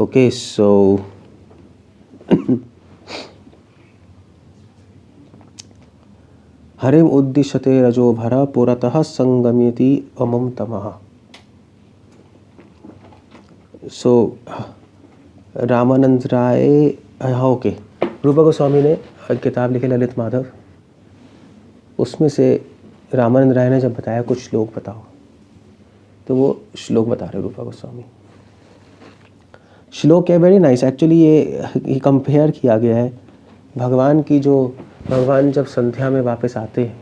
Okay, so Harim उद्दिश्यते रजो भरा पुरतः संगम्यति अमम तमः. So रामानंद राय, हाँ ओके, रूपा गोस्वामी ने किताब लिखी ललित माधव, उसमें से रामानंद राय ने जब बताया कुछ श्लोक बताओ, तो वो श्लोक बता रहे रूपा गोस्वामी. श्लोक है वेरी नाइस एक्चुअली. ये कंपेयर किया गया है भगवान की, जो भगवान जब संध्या में वापस आते हैं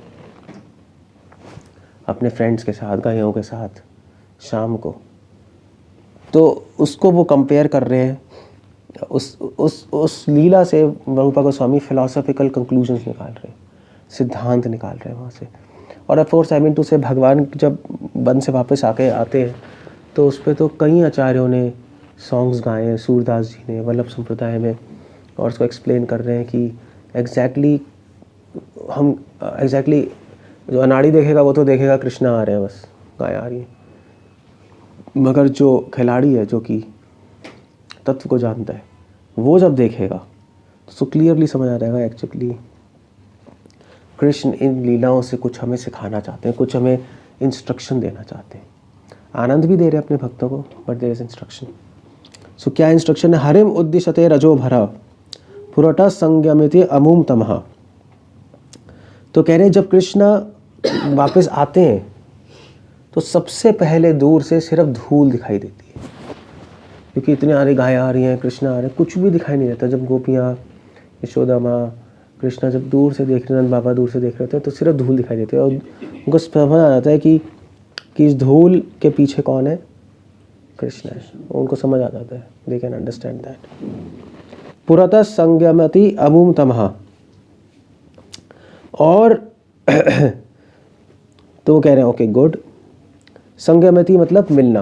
अपने फ्रेंड्स के साथ, गायों के साथ शाम को, तो उसको वो कंपेयर कर रहे हैं. उस लीला से रूपा गोस्वामी फिलोसॉफिकल कंक्लूजन्स निकाल रहे हैं, सिद्धांत निकाल रहे हैं वहाँ से. और of course I mean to say भगवान जब वन से वापस आके आते हैं तो उस पर तो कई आचार्यों ने सॉन्ग्स गाए हैं, सूरदास जी ने वल्लभ संप्रदाय में, और उसको एक्सप्लेन कर रहे हैं कि एग्जैक्टली जो अनाड़ी देखेगा वो तो देखेगा कृष्णा आ रहे हैं, बस गाय आ रही है, मगर जो खिलाड़ी है, जो कि तत्व को जानता है, वो जब देखेगा तो क्लियरली समझ आ जाएगा एक्चुअली कृष्ण इन लीलाओं से कुछ हमें सिखाना चाहते हैं, कुछ हमें इंस्ट्रक्शन देना चाहते हैं. आनंद भी दे रहे हैं अपने भक्तों को, बट देयर इज इंस्ट्रक्शन. सो क्या इंस्ट्रक्शन है? हरिम उद्दिश्यते रजो भरा पुरटा संगम्यते अमूम तमः. तो कह रहे हैं जब कृष्ण वापस आते हैं तो सबसे पहले दूर से सिर्फ धूल दिखाई देती है, क्योंकि इतने सारी गायें आ रही हैं, कृष्ण आ रहे हैं, कुछ भी दिखाई नहीं देता. जब गोपियाँ, यशोदा माँ, कृष्णा जब दूर से देख रहे हैं, बाबा दूर से देख रहे थे, तो सिर्फ धूल दिखाई देती है और उनको समझ आ जाता है कि इस धूल के पीछे कौन है? कृष्ण है. उनको समझ आ जाता है, दे कैन अंडरस्टैंड दैट. पुरतः संगम्यति अमूम तमः. और तो वो कह रहे हैं ओके गुड. संगम्यति मतलब मिलना.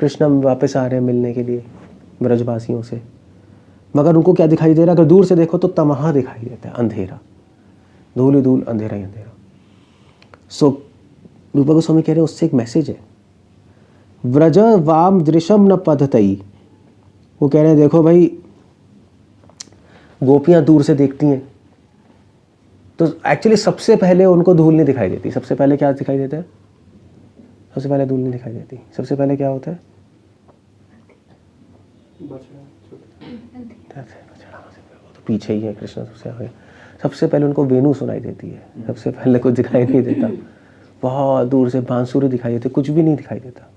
कृष्ण वापस आ रहे हैं मिलने के लिए ब्रजवासियों से, मगर उनको क्या दिखाई दे रहा है? अगर दूर से देखो तो तमहा दिखाई देता है, अंधेरा, धूल ही धूल, अंधेरा ही अंधेरा. सो रूपा गोस्वामी कह रहे हैं उससे एक मैसेज है, व्रज वाम दृशम न पधतई. वो कह रहे हैं देखो भाई, गोपियां दूर से देखती हैं तो एक्चुअली सबसे पहले उनको धूल नहीं दिखाई देती. सबसे पहले क्या दिखाई देता है? सबसे पहले धूल नहीं दिखाई देती. सबसे पहले क्या होता है? तो पीछे ही है कृष्ण सबसे आगे. सबसे पहले उनको वेणु सुनाई देती है, सबसे पहले कुछ दिखाई नहीं देता. बहुत दूर से बांसुरी दिखाई देती, कुछ भी नहीं दिखाई देता.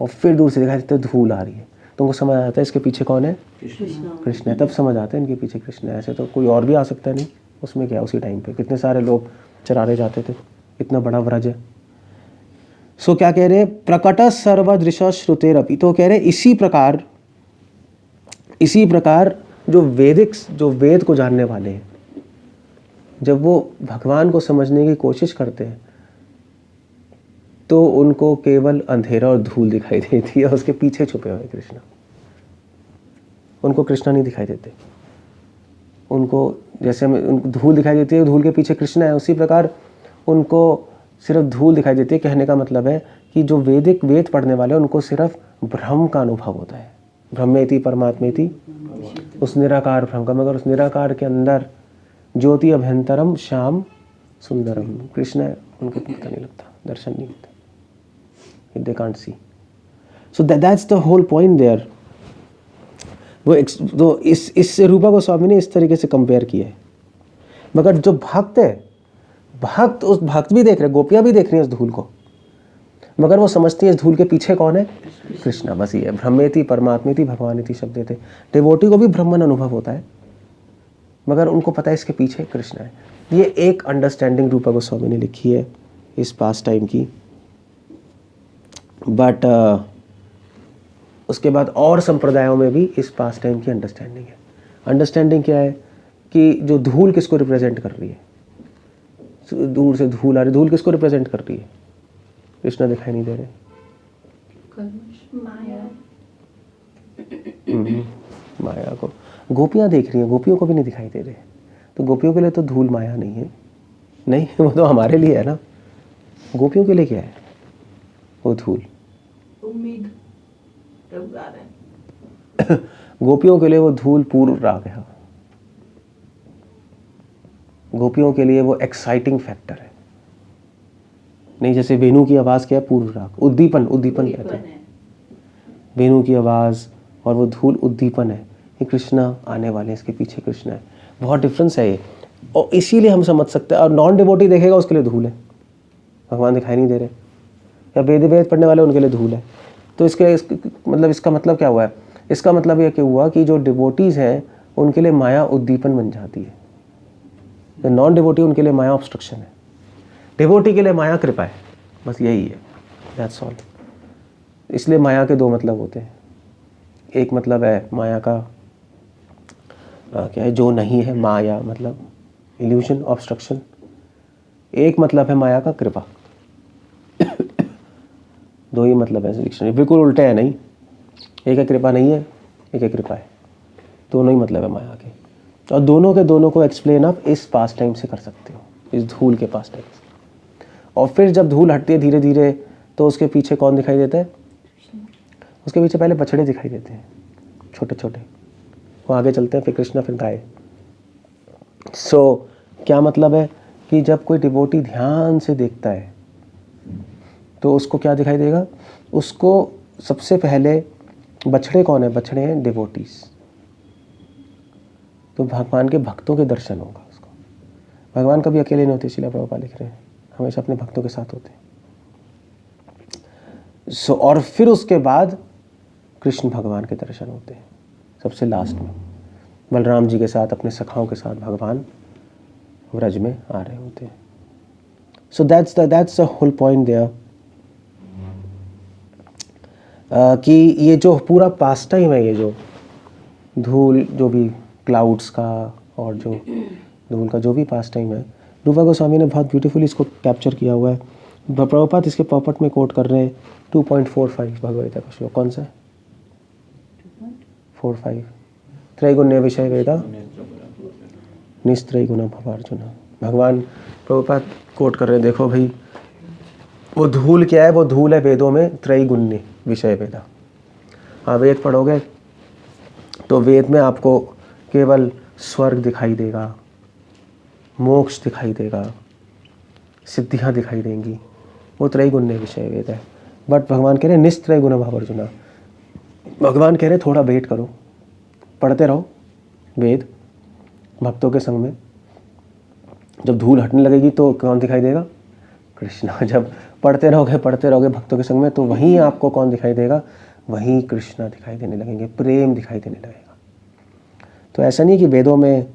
और फिर दूर से दिखाई देता धूल आ रही है, तो उनको समझ आता है इसके पीछे कौन है? कृष्ण है. तब समझ आता है इनके पीछे कृष्ण है. ऐसे तो कोई और भी आ सकता है नहीं, उसमें क्या, उसी टाइम पे कितने सारे लोग चराने जाते थे, इतना बड़ा व्रज है. सो क्या कह रहे हैं? प्रकट सर्वदृश श्रुतेरपि. तो कह रहे हैं इसी प्रकार जो वेद को जानने वाले हैं, जब वो भगवान को समझने की कोशिश करते हैं तो उनको केवल अंधेरा और धूल दिखाई देती है, उसके पीछे छुपे हुए कृष्ण. उनको कृष्ण नहीं दिखाई देते. उनको जैसे हमें धूल दिखाई देती है, धूल के पीछे कृष्ण है, उसी प्रकार उनको सिर्फ धूल दिखाई देती है. कहने का मतलब है कि जो वेद पढ़ने वाले हैं उनको सिर्फ ब्रह्म का अनुभव होता है, ब्रह्मेति परमात्मेति, उस निराकार ब्रह्म का. मगर उस निराकार के अंदर ज्योति अभ्यंतरम श्याम सुंदरम कृष्ण है, उनको पता नहीं लगता, दर्शन नहीं होता, they can't see. So that's the whole point there. वो इस रूपा गोस्वामी ने इस तरीके से कंपेयर किया है. मगर जो भक्त है, भक्त भी देख रहे, गोपियां भी देख रही हैं उस धूल को, मगर वो समझती है इस धूल के पीछे कौन है? कृष्ण. बस ये ब्रह्मेति परमात्मेति भगवानिति शब्द थे. डेवोटी को भी ब्रह्मन अनुभव होता है, मगर उनको पता है इसके पीछे कृष्ण है. ये एक अंडरस्टैंडिंग रूपा गोस्वामी ने लिखी है इस पास टाइम की. बट उसके बाद और संप्रदायों में भी इस पास टाइम की अंडरस्टैंडिंग है. अंडरस्टैंडिंग क्या है कि जो धूल किसको रिप्रेजेंट कर रही है? दूर से धूल आ रही, धूल किसको रिप्रेजेंट कर रही है? कृष्ण दिखाई नहीं दे रहे. माया को गोपियां देख रही हैं, गोपियों को भी नहीं दिखाई दे रहे. तो गोपियों के लिए तो धूल माया नहीं है. नहीं, वो तो हमारे लिए है ना. गोपियों के लिए क्या है वो धूल? गोपियों के लिए वो धूल पूर्व राग है। गोपियों के लिए वो एक्साइटिंग फैक्टर है। नहीं, जैसे वेणु की आवाज़ क्या है? पूर्व राग, उद्दीपन कहते हैं। वेणु की आवाज़ और वो धूल उद्दीपन है। ये कृष्णा आने वाले हैं, इसके पीछे कृष्णा है। बहुत डिफरेंस है ये, और इसीलिए हम समझ सकते हैं। और नॉन डिवोटी देखेगा उसके लिए धूल है, भगवान दिखाई नहीं दे रहे। या वेद पढ़ने वाले उनके लिए धूल है। तो इसका मतलब क्या हुआ है? इसका मतलब यह क्या हुआ कि जो डिवोटीज हैं उनके लिए माया उद्दीपन बन जाती है, जो नॉन डिवोटी उनके लिए माया ऑब्स्ट्रक्शन है। डिवोटी के लिए माया कृपा है, बस यही है, दैट्स ऑल। इसलिए माया के दो मतलब होते हैं। एक मतलब है माया का क्या है, जो नहीं है, माया मतलब इल्यूजन, ऑब्स्ट्रक्शन। एक मतलब है माया का कृपा। दो ही मतलब है डिक्शनरी, बिल्कुल उल्टे हैं नहीं। एक है कृपा नहीं है, एक है कृपा है, दोनों ही मतलब है माया के। और दोनों के दोनों को एक्सप्लेन आप इस पास टाइम से कर सकते हो, इस धूल के पास टाइम से। और फिर जब धूल हटती है धीरे धीरे, तो उसके पीछे कौन दिखाई देता है? उसके पीछे पहले बछड़े दिखाई देते हैं, छोटे छोटे। वो आगे चलते हैं, फिर कृष्णा, फिर गाय। सो क्या मतलब है कि जब कोई डिवोटी ध्यान से देखता है तो उसको क्या दिखाई देगा? उसको सबसे पहले बछड़े कौन है? बछड़े हैं डिवोटीज। तो भगवान के भक्तों के दर्शन होगा उसको। भगवान कभी अकेले नहीं होते, श्रील प्रभुपाद लिख रहे हैं, हमेशा अपने भक्तों के साथ होते हैं। और फिर उसके बाद कृष्ण भगवान के दर्शन होते हैं सबसे लास्ट में। बलराम जी के साथ, अपने सखाओं के साथ भगवान व्रज में आ रहे होते हैं। So that's the whole point there, कि ये जो पूरा पास टाइम है, ये जो धूल, जो भी क्लाउड्स का और जो धूल का जो भी पास टाइम है, रूपा गोस्वामी ने बहुत ब्यूटीफुली इसको कैप्चर किया हुआ है। प्रभुपाद इसके पॉपट में कोट कर रहे हैं 2.45 भगवद्गीता का श्लोक। कौन सा है? 45। त्रैगुण्य विषय वेदा निस्त्रैगुणम भवार्जुन। भगवान प्रभुपाद कोट कर रहे हैं, देखो भाई, वो धूल क्या है? वो धूल है वेदों में त्रैगुण्य विषय वेदा। हाँ, वेद पढ़ोगे तो वेद में आपको केवल स्वर्ग दिखाई देगा, मोक्ष दिखाई देगा, सिद्धियाँ दिखाई देंगी, वो त्रैगुण्य विषय वेद है। बट भगवान कह रहे हैं निस्त्रैगुण भावर्जुना। भगवान कह रहे हैं थोड़ा वेट करो, पढ़ते रहो वेद भक्तों के संग में। जब धूल हटने लगेगी तो कौन दिखाई देगा? कृष्णा। जब पढ़ते रहोगे भक्तों के संग में, तो वहीं आपको कौन दिखाई देगा? वहीं कृष्णा दिखाई देने लगेंगे, प्रेम दिखाई देने लगेगा। तो ऐसा नहीं कि वेदों में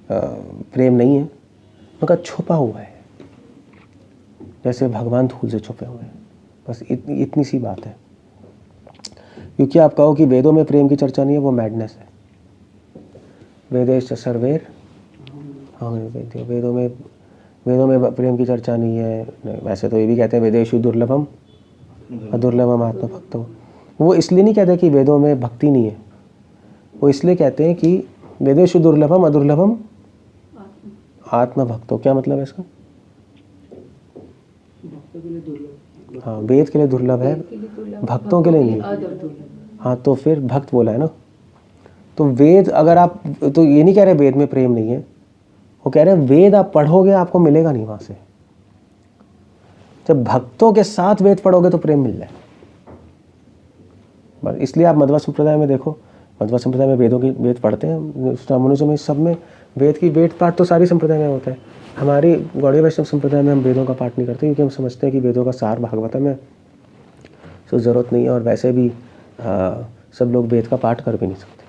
प्रेम नहीं है, मगर छुपा हुआ है, जैसे भगवान धूल से छुपे हुए हैं। बस इतनी सी बात है। क्योंकि आप कहो कि वेदों में प्रेम की चर्चा नहीं है, वो मैडनेस है। वेदेश सर्वेर वेदों में प्रेम की चर्चा नहीं है। वैसे तो ये भी कहते हैं वेदेषु दुर्लभम अदुर्लभम आत्मभक्तो। वो इसलिए नहीं कहते कि वेदों में भक्ति नहीं है, वो इसलिए कहते हैं कि वेदेषु दुर्लभम अदुर्लभम आत्मभक्तो। क्या मतलब है इसका? हाँ, वेद के लिए दुर्लभ है, भक्तों के लिए नहीं। हाँ, तो फिर भक्त बोला है ना। तो वेद अगर आप, तो ये नहीं कह रहे वेद में प्रेम नहीं है, वो कह रहे हैं वेद आप पढ़ोगे आपको मिलेगा नहीं वहां से। जब भक्तों के साथ वेद पढ़ोगे तो प्रेम मिल जाए। इसलिए आप मध्वा संप्रदाय में देखो, मध्वा संप्रदाय में वेद पढ़ते हैं, मनुष्य में सब में वेद पाठ तो सारी संप्रदाय में होता है। हमारी गौड़ीय वैष्णव संप्रदाय में हम वेदों का पाठ नहीं करते, क्योंकि हम समझते हैं कि वेदों का सार भागवतम है, तो ज़रूरत नहीं है। और वैसे भी सब लोग वेद का पाठ कर भी नहीं सकते,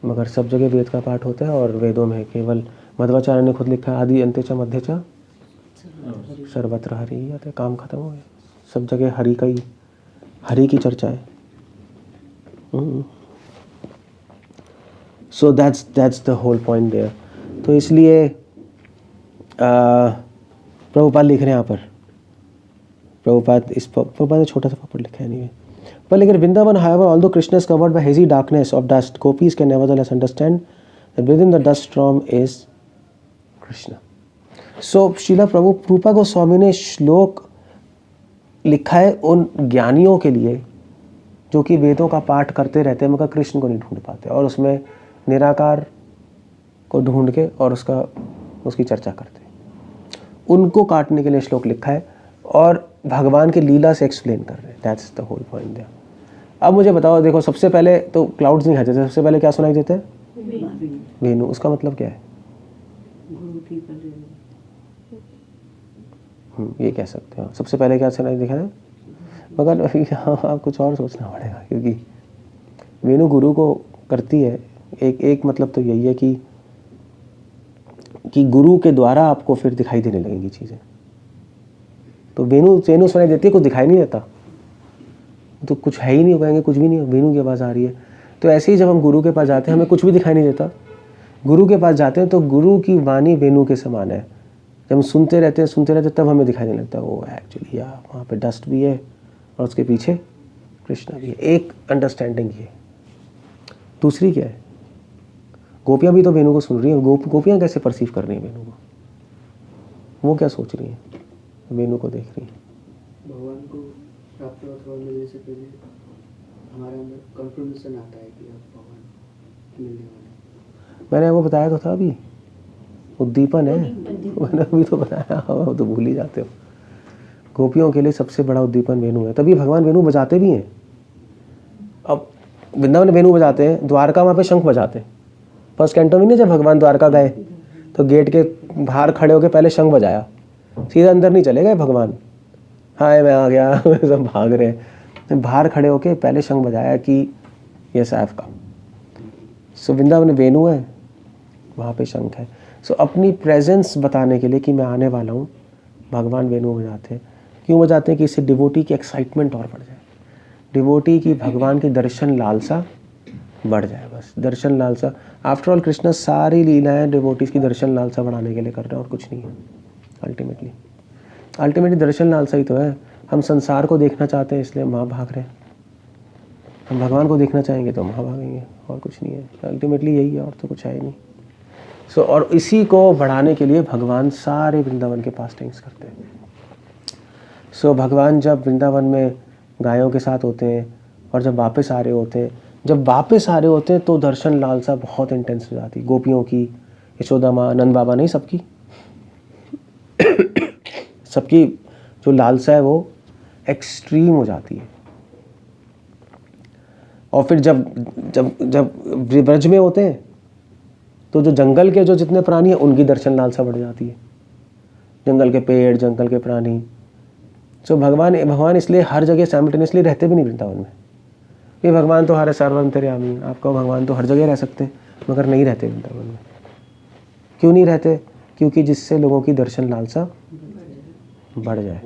मगर सब जगह वेद का पाठ होता है। और वेदों में केवल मध्वाचार्य ने खुद लिखा आदि अंत्य च मध्य च सर्वत्र हरि। या काम खत्म हो गया, सब जगह हरि की चर्चा है। So that's the whole point there. तो इसलिए प्रभुपाद लिख रहे हैं यहाँ पर, प्रभुपाद ने छोटा सा पॉपट लिखा है नहीं है पर, लेकिन Vrindavan however although Krishna is covered by hazy darkness of dust, gopis can nevertheless understand that within the dust storm is Krishna. So Srila रूपा गोस्वामी ने श्लोक लिखा है उन ज्ञानियों के लिए जो कि वेदों का पाठ करते रहते हैं मगर कृष्ण को नहीं ढूंढ पाते, और उसमें निराकार को ढूंढ के और उसकी चर्चा करते हैं। उनको काटने के लिए श्लोक लिखा है और भगवान की लीला से एक्सप्लेन कर रहे हैं। That's the whole point there. अब मुझे बताओ, देखो सबसे पहले तो क्लाउड्स नहीं खाते थे, सबसे पहले क्या सुनाई देता है? वेणु। उसका मतलब क्या है? ये कह सकते हो सबसे पहले क्या सुनाई दिखा है, मगर यहाँ कुछ और सोचना पड़ेगा, क्योंकि वेणु गुरु को करती है। एक मतलब तो यही है कि गुरु के द्वारा आपको फिर दिखाई देने लगेंगी चीज़ें। तो वेणु सुनाई देती है, कुछ दिखाई नहीं देता तो कुछ है ही नहीं, कहेंगे कुछ भी नहीं, वेणु की आवाज़ आ रही है। तो ऐसे ही जब हम गुरु के पास जाते हैं हमें कुछ भी दिखाई नहीं देता, गुरु के पास जाते हैं तो गुरु की वाणी वेणु के समान है। जब हम सुनते रहते हैं तब हमें दिखाई नहीं लगता वो एक्चुअली वहाँ पे डस्ट भी है और उसके पीछे कृष्णा भी है। एक अंडरस्टैंडिंग ये। दूसरी क्या है, गोपियाँ भी तो वेणु को सुन रही हैं। गोपियाँ कैसे परसीव कर रही हैं वेणु को? वो क्या सोच रही हैं? वेणु को देख रही हैं। भगवान को प्राप्त अथवा मिलने से पहले हमारे अंदर कन्फर्मेशन आता है कि अब भगवान मिलने वाले। मैंने वो बताया तो था अभी, उद्दीपन है। मैंने अभी तो बताया, वो तो भूल ही जाते हो। गोपियों के लिए सबसे बड़ा उद्दीपन वेणु है, तभी भगवान वेणु बजाते भी हैं। अब वृंदावन में वेणु बजाते हैं, द्वारका वहाँ पे शंख बजाते हैं। फर्स्ट कैंटो में नहीं, जब भगवान द्वारका गए तो गेट के बाहर खड़े होकर पहले शंख बजाया, सीधा अंदर नहीं चले गए भगवान, हाय मैं आ गया सब भाग रहे हैं। बाहर खड़े होके पहले शंख बजाया कि ये साहब का। सो वृंदावन में वेणु है, वहाँ पे शंख है। सो अपनी प्रेजेंस बताने के लिए कि मैं आने वाला हूँ, भगवान वेणु बजाते हैं। क्यों बजाते हैं? कि इससे डिवोटी की एक्साइटमेंट और बढ़ जाए, डिवोटी की भगवान की दर्शन लालसा बढ़ जाए। बस दर्शन लालसा। आफ्टर ऑल कृष्ण सारी लीलाएं डिवोटीज की दर्शन लालसा बढ़ाने के लिए कर रहे हैं और कुछ नहीं है। अल्टीमेटली दर्शन लालसा ही तो है। हम संसार को देखना चाहते हैं इसलिए हम वहाँ भाग रहे हैं, हम भगवान को देखना चाहेंगे तो वहाँ भागेंगे, और कुछ नहीं है। अल्टीमेटली यही है, और तो कुछ है ही नहीं। सो और इसी को बढ़ाने के लिए भगवान सारे वृंदावन के पास टाइम्स करते हैं। सो भगवान जब वृंदावन में गायों के साथ होते हैं और जब वापस आ रहे होते हैं तो दर्शन लालसा बहुत इंटेंस हो जाती है। गोपियों की, यशोदा माँ, नंद बाबा, नहीं सबकी सबकी जो लालसा है वो एक्सट्रीम हो जाती है। और फिर जब ब्रज में होते हैं तो जो जंगल के जो जितने प्राणी हैं उनकी दर्शन लालसा बढ़ जाती है, जंगल के पेड़, जंगल के प्राणी। सो भगवान इसलिए हर जगह साइमल्टेनियसली रहते भी नहीं वृंदावन में। ये भगवान तो हर सर्वंतर्यामी, आपका भगवान तो हर जगह रह सकते हैं मगर नहीं रहते वृंदावन में। क्यों नहीं रहते? क्योंकि जिससे लोगों की दर्शन लालसा बढ़ जाए।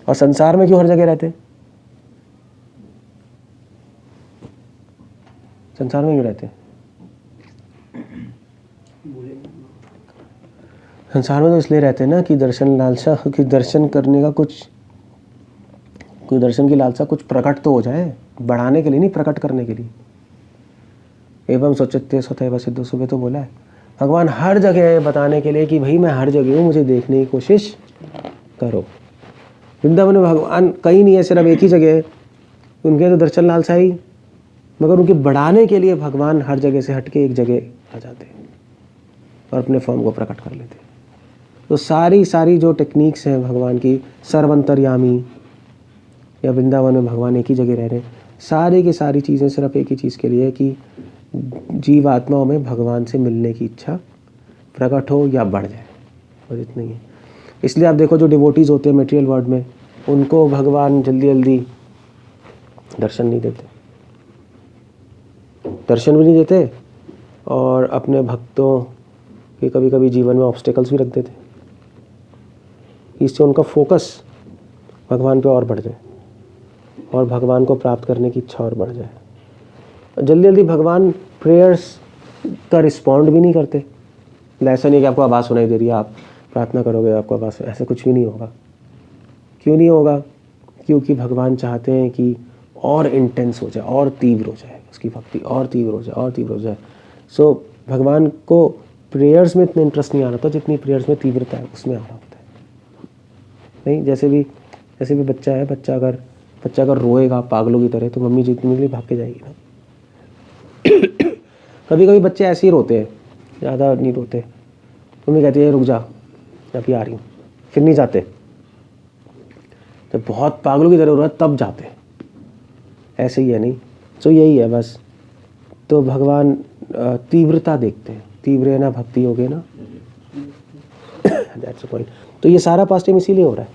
और संसार में क्यों हर जगह रहते? संसार में क्यों रहते? संसार में तो इसलिए रहते हैं ना कि दर्शन लालसा, कि दर्शन करने का कोई दर्शन की लालसा कुछ प्रकट तो हो जाए, बढ़ाने के लिए नहीं, प्रकट करने के लिए। एवं सोचते सतैव सिद्धो, सुबह तो बोला है भगवान हर जगह है बताने के लिए कि भाई मैं हर जगह हूँ, मुझे देखने की कोशिश करो। वृंदावन में भगवान कहीं नहीं है, सिर्फ एक ही जगह है, उनके तो दर्शन लालसा ही, मगर उनके बढ़ाने के लिए भगवान हर जगह से हटके एक जगह आ जाते हैं और अपने फॉर्म को प्रकट कर लेते हैं। तो सारी जो टेक्निक्स हैं भगवान की, सर्वंतर्यामी या वृंदावन में भगवान एक ही जगह रह रहे हैं, सारी की सारी चीज़ें सिर्फ एक ही चीज़ के लिए है कि जीवात्माओं में भगवान से मिलने की इच्छा प्रकट हो या बढ़ जाए, और इतना ही है। इसलिए आप देखो जो डिवोटीज होते हैं मटेरियल वर्ल्ड में, उनको भगवान जल्दी दर्शन नहीं देते, दर्शन भी नहीं देते, और अपने भक्तों के कभी कभी जीवन में ऑब्स्टेकल्स भी रख देते, इससे उनका फोकस भगवान पे और बढ़ जाए और भगवान को प्राप्त करने की इच्छा और बढ़ जाए। जल्दी भगवान प्रेयर्स का रिस्पॉन्ड भी नहीं करते। ऐसा नहीं कि आपको आवाज़ सुनाई दे रही है, आप प्रार्थना करोगे आपको आवाज़, ऐसा कुछ भी नहीं होगा। क्यों नहीं होगा? क्योंकि भगवान चाहते हैं कि और इंटेंस हो जाए, और तीव्र हो जाए उसकी भक्ति, और तीव्र हो जाए। सो भगवान को प्रेयर्स में इतना इंटरेस्ट नहीं आ रहा था जितनी प्रेयर्स में तीव्रता है उसमें आ रहा होता है। नहीं, जैसे भी बच्चा है, बच्चा अगर बच्चा अगर रोएगा पागलों की तरह तो मम्मी जितनी भी भाग के जाएगी ना। कभी कभी बच्चे ऐसे ही रोते हैं, ज़्यादा नहीं रोते, मम्मी कहती है रुक जा अभी आ रही हूँ, फिर नहीं जाते। जब बहुत पागलों की तरह रो रहा है तब जाते। ऐसे ही है नहीं, तो यही है बस। तो भगवान तीव्रता देखते हैं, तीव्र ना भक्ति हो गई ना, दैट्स द पॉइंट। तो ये सारा पास्ट टाइम इसीलिए हो रहा है,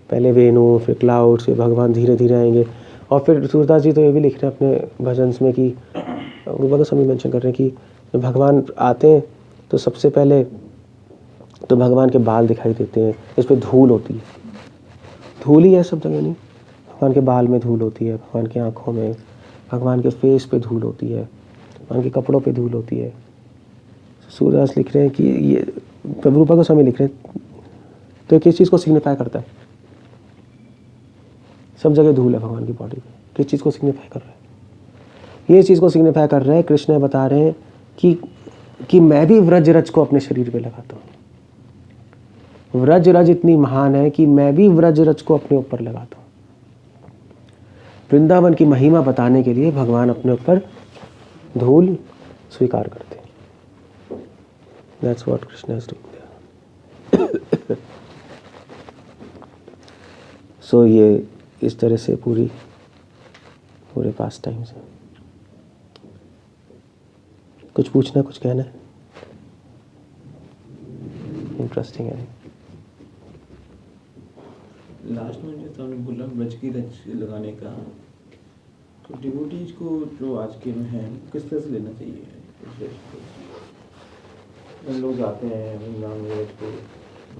पहले वेणु फिर क्लाउड से भगवान धीरे धीरे आएंगे। और फिर सूरदास जी तो ये भी लिख रहे हैं अपने भजन में कि रूपा गोस्वामी मेंशन कर रहे हैं कि जब भगवान आते हैं तो सबसे पहले तो भगवान के बाल दिखाई देते हैं, इस पर धूल होती है, धूल ही है सब जगह, नहीं भगवान के बाल में धूल होती है, भगवान की आँखों में, भगवान के फेस पे धूल होती है, भगवान के कपड़ों पे धूल होती है। सूरदास लिख रहे हैं कि ये रूपा गोस्वामी लिख रहे हैं तो किस चीज़ को सिग्निफाई करता है? सब जगह धूल है भगवान की बॉडी पे, किस चीज़ को सिग्निफाई कर रहा है? ये चीज़ को सिग्निफाई कर रहा है, कृष्ण बता रहे हैं कि मैं भी व्रज रज को अपने शरीर पे लगाता हूँ। व्रज रज इतनी महान है कि मैं भी व्रज रज को अपने ऊपर लगाता हूँ। वृंदावन की महिमा बताने के लिए भगवान अपने ऊपर धूल स्वीकार करते हैं। That's what Krishna is doing there. So ये इस तरह से पूरे पास टाइम से कुछ पूछना, कुछ कहना है? इंटरेस्टिंग है। लास्ट में जो तुमने बोला ब्रज की रच लगाने का, तो डिवोटीज को जो आज के में है किस तरह से लेना चाहिए इस रच को? लोग जाते हैं वृंदावन में रच को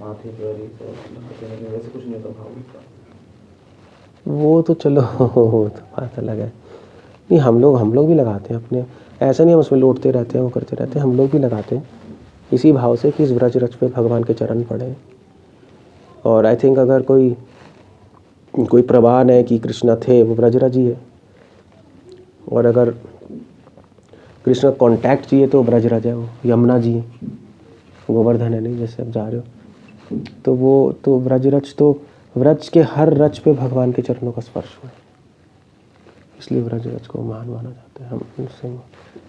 माथे पर ही सब लगाते हैं, लेकिन वैसे कुछ नहीं होता भाव का। वो तो चलो तो बात अलग है। नहीं, हम लोग भी लगाते हैं अपने, ऐसा नहीं हम उसमें लौटते रहते हैं, वो करते रहते हैं, हम लोग भी लगाते हैं इसी भाव से कि इस व्रज रच पे भगवान के चरण पड़े। और आई थिंक अगर कोई प्रमाण है कि कृष्ण थे, वो व्रजराज ही है। और अगर कृष्ण कांटेक्ट चाहिए तो ब्रजराज है, वो यमुना जी है, गोवर्धन है नहीं, जैसे आप जा रहे हो तो वो तो ब्रजरज, तो व्रज के हर रच पे भगवान के चरणों का स्पर्श हुआ, इसलिए ब्रजरज को महान माना जाता है। हम उससे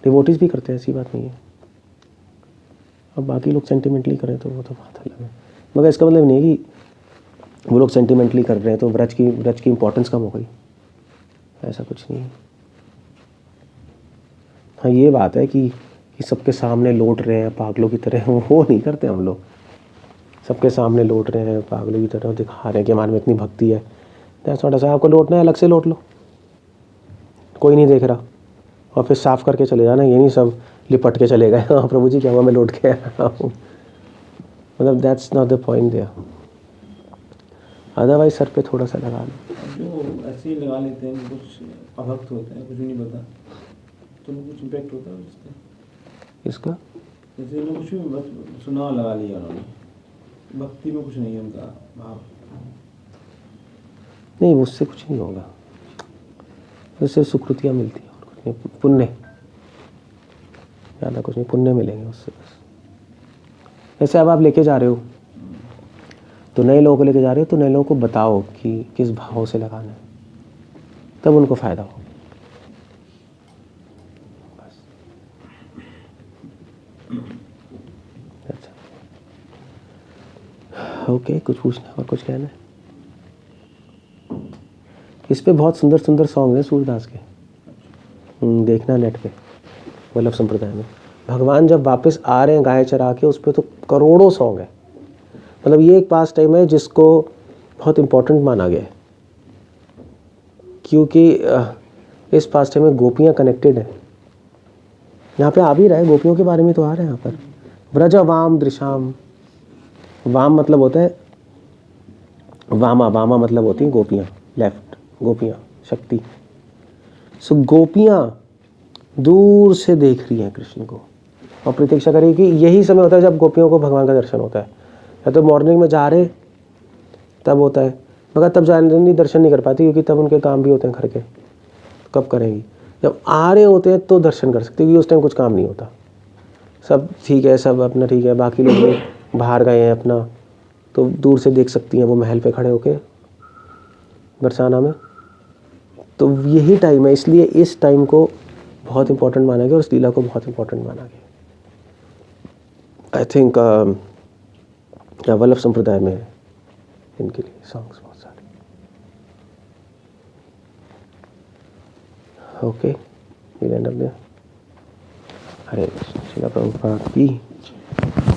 डिवोटीज भी करते हैं, ऐसी बात नहीं है। अब बाकी लोग सेंटिमेंटली करें तो वो तो बात अलग है, मगर इसका मतलब नहीं है कि वो लोग सेंटिमेंटली कर रहे हैं तो व्रज की इंपॉर्टेंस कम हो गई, ऐसा कुछ नहीं है। हाँ, ये बात है कि सबके सामने लौट रहे हैं पागलों की तरह, वो नहीं करते हम लोग। सबके सामने लौट रहे हैं पागलों की तरह, दिखा रहे हैं कि हमारे में इतनी भक्ति है। थोड़ा सा आपको लौटना है, अलग से लौट लो, कोई नहीं देख रहा, और फिर साफ करके चले जाना। ये नहीं सब लिपट के चले गए, हाँ प्रभु जी क्या हुआ, मैं लौट के आया हूँ। मतलब that's not the point there. Otherwise सर पे थोड़ा सा लगा लो। जो ऐसे ही लगा लेते हैं, कुछ अभक्त होते हैं, कुछ नहीं पता, तो कुछ इम्पैक्ट होता है उससे? इसका जैसे लोग कुछ भी बस सुना लगा लिया उन्होंने, भक्ति में कुछ नहीं है उनका भाव। नहीं, उससे कुछ नहीं होगा, उससे सुकृतियाँ मिलती हैं और कुछ नहीं, पुण्य, ज़्यादा कुछ नहीं, पुण्य मिलेंगे उससे बस। जैसे अब आप लेके जा रहे हो तो नए लोगों को लेके जा रहे हो, तो नए लोगों को बताओ कि किस भाव से लगाना है, तब उनको फ़ायदा हो। बस अच्छा, ओके, कुछ पूछना और कुछ कहना है? इस पे बहुत सुंदर सुंदर सॉन्ग हैं सूरदास के, देखना नेट पे, वल्लभ संप्रदाय में। भगवान जब वापस आ रहे हैं गाय चरा के, उस पर तो करोड़ों सॉन्ग है। मतलब ये एक पास टाइम है जिसको बहुत इम्पोर्टेंट माना गया है, क्योंकि इस पास टाइम में गोपियाँ कनेक्टेड हैं। यहाँ पे आ भी रहा है, गोपियों के बारे में तो आ रहा है यहाँ पर। व्रज वाम दृशाम, वाम मतलब होता है वामा, वामा मतलब होती हैं गोपियाँ, लेफ्ट गोपियाँ, शक्ति। सो गोपियाँ दूर से देख रही हैं कृष्ण को और प्रतीक्षा करें कि यही समय होता है जब गोपियों को भगवान का दर्शन होता है। या तो मॉर्निंग में जा रहे तब होता है, मगर तब जाने दर्शन नहीं कर पाती, क्योंकि तब उनके काम भी होते हैं घर के, कब करेंगी? जब आ रहे होते हैं तो दर्शन कर सकते, क्योंकि उस टाइम कुछ काम नहीं होता, सब ठीक है, सब अपना ठीक है, बाकी लोग बाहर गए हैं अपना, तो दूर से देख सकती हैं वो महल पे खड़े होके बरसाना में। तो यही टाइम है, इसलिए इस टाइम को बहुत इम्पोर्टेंट माना गया और इस लीला को बहुत इम्पोर्टेंट माना गया। आई थिंक वल्लभ संप्रदाय में इनके लिए सॉन्ग्स बहुत सारे। Okay, we'll end up there. हरे कृष्ण। श्रील प्रभुपाद की